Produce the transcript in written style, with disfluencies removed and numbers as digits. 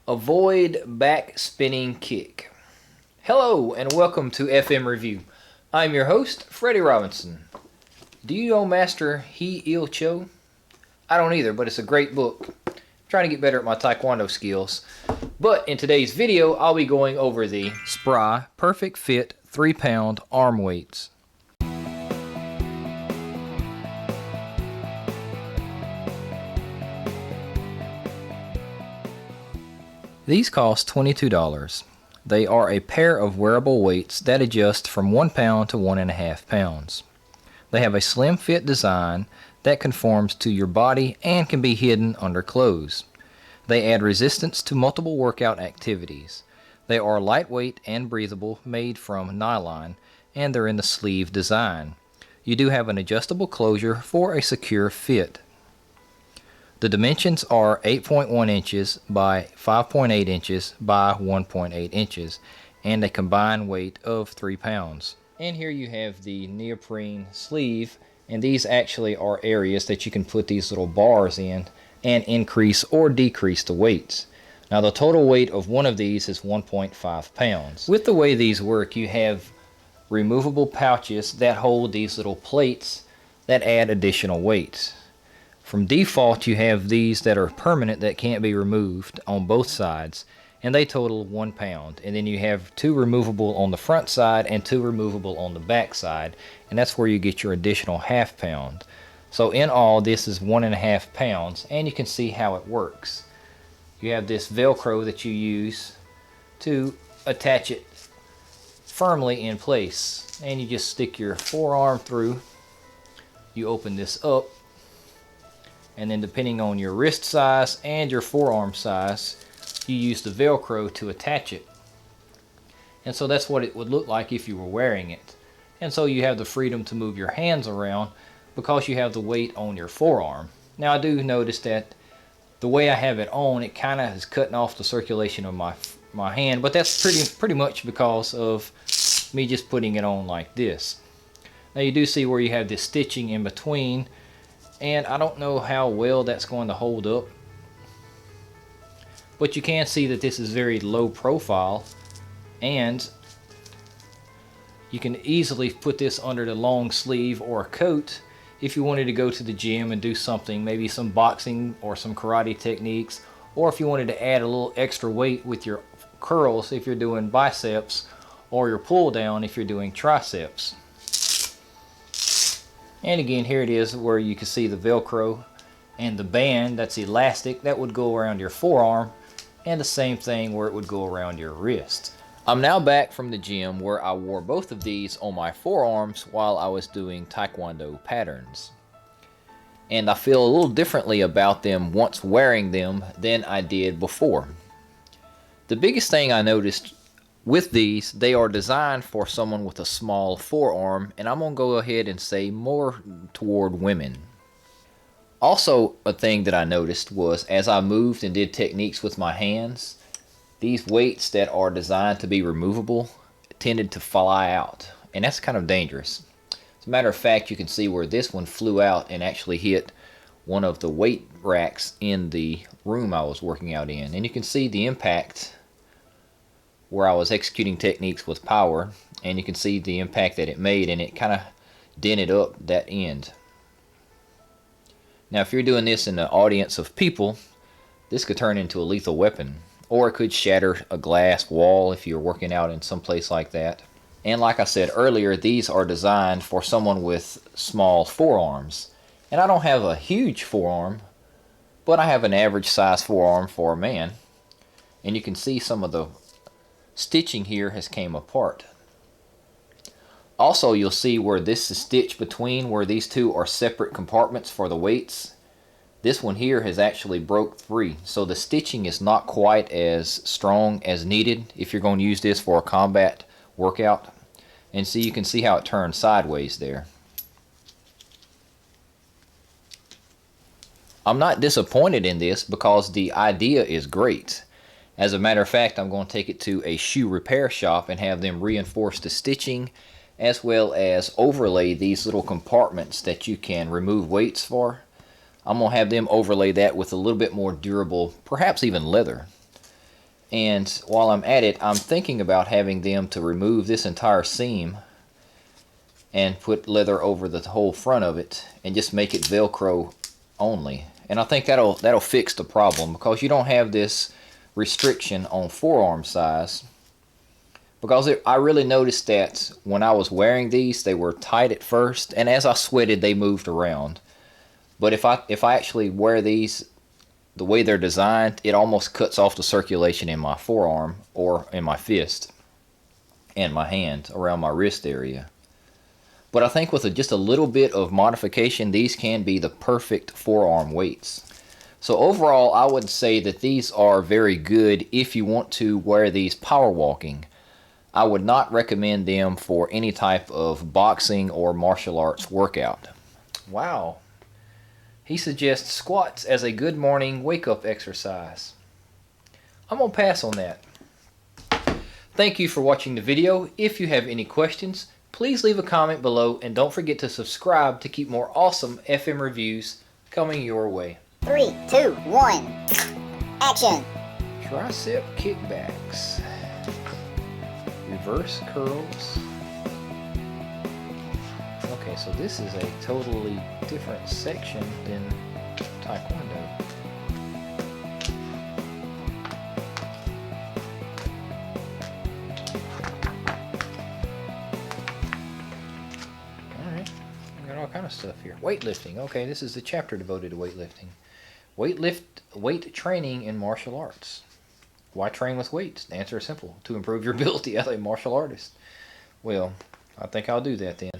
Avoid back spinning kick. Hello and welcome to FM Review. I'm your host, Freddie Robinson. Do you know Master He Il Cho? I don't either, but it's a great book. I'm trying to get better at my taekwondo skills. But in today's video, I'll be going over the SPRI Perfect Fit 3-pound arm weights. These cost $22. They are a pair of wearable weights that adjust from 1 pound to 1.5 pounds. They have a slim fit design that conforms to your body and can be hidden under clothes. They add resistance to multiple workout activities. They are lightweight and breathable, made from nylon, and they're in the sleeve design. You do have an adjustable closure for a secure fit. The dimensions are 8.1 inches by 5.8 inches by 1.8 inches and a combined weight of 3 pounds. And here you have the neoprene sleeve, and these actually are areas that you can put these little bars in and increase or decrease the weights. Now the total weight of one of these is 1.5 pounds. With the way these work, you have removable pouches that hold these little plates that add additional weights. From default, you have these that are permanent that can't be removed on both sides, and they total 1 pound. And then you have 2 removable on the front side and 2 removable on the back side, and that's where you get your additional half pound. So in all, this is 1.5 pounds, and you can see how it works. You have this Velcro that you use to attach it firmly in place, and you just stick your forearm through. You open this up, and then depending on your wrist size and your forearm size, you use the Velcro to attach it. And so that's what it would look like if you were wearing it. And so you have the freedom to move your hands around because you have the weight on your forearm. Now I do notice that the way I have it on, it kind of is cutting off the circulation of my hand, but that's pretty much because of me just putting it on like this. Now you do see where you have this stitching in between, and I don't know how well that's going to hold up, but you can see that this is very low profile, and you can easily put this under the long sleeve or a coat if you wanted to go to the gym and do something, maybe some boxing or some karate techniques, or if you wanted to add a little extra weight with your curls if you're doing biceps, or your pull down if you're doing triceps. And again, here it is where you can see the Velcro and the band that's elastic that would go around your forearm, and the same thing where it would go around your wrist. I'm now back from the gym where I wore both of these on my forearms while I was doing taekwondo patterns. And I feel a little differently about them once wearing them than I did before. The biggest thing I noticed with these, they are designed for someone with a small forearm, and I'm going to go ahead and say more toward women. Also, a thing that I noticed was as I moved and did techniques with my hands, these weights that are designed to be removable tended to fly out, and that's kind of dangerous. As a matter of fact, you can see where this one flew out and actually hit one of the weight racks in the room I was working out in, and you can see the impact where I was executing techniques with power, and you can see the impact that it made, and it kind of dented up that end. Now if you're doing this in an audience of people, this could turn into a lethal weapon, or it could shatter a glass wall if you're working out in some place like that. And like I said earlier, these are designed for someone with small forearms, and I don't have a huge forearm, but I have an average size forearm for a man, and you can see some of the stitching here has came apart. Also, you'll see where this is stitched between where these two are separate compartments for the weights. This one here has actually broke free, so the stitching is not quite as strong as needed if you're going to use this for a combat workout. And so you can see how it turns sideways there. I'm not disappointed in this because the idea is great. As a matter of fact, I'm going to take it to a shoe repair shop and have them reinforce the stitching as well as overlay these little compartments that you can remove weights for. I'm going to have them overlay that with a little bit more durable, perhaps even leather. And while I'm at it, I'm thinking about having them to remove this entire seam and put leather over the whole front of it and just make it Velcro only. And I think that'll fix the problem, because you don't have this restriction on forearm size. Because I really noticed that when I was wearing these, they were tight at first, and as I sweated, they moved around. But if I actually wear these the way they're designed, it almost cuts off the circulation in my forearm or in my fist and my hand around my wrist area. But I think with just a little bit of modification, these can be the perfect forearm weights. So overall, I would say that these are very good if you want to wear these power walking. I would not recommend them for any type of boxing or martial arts workout. Wow. He suggests squats as a good morning wake-up exercise. I'm going to pass on that. Thank you for watching the video. If you have any questions, please leave a comment below, and don't forget to subscribe to keep more awesome FM reviews coming your way. 3, 2, 1, action! Tricep kickbacks. Reverse curls. Okay, so this is a totally different section than taekwondo. Alright, we got all kind of stuff here. Weightlifting. Okay, this is the chapter devoted to weightlifting. Weight training in martial arts. Why train with weights? The answer is simple: to improve your ability as a martial artist. Well, I think I'll do that then.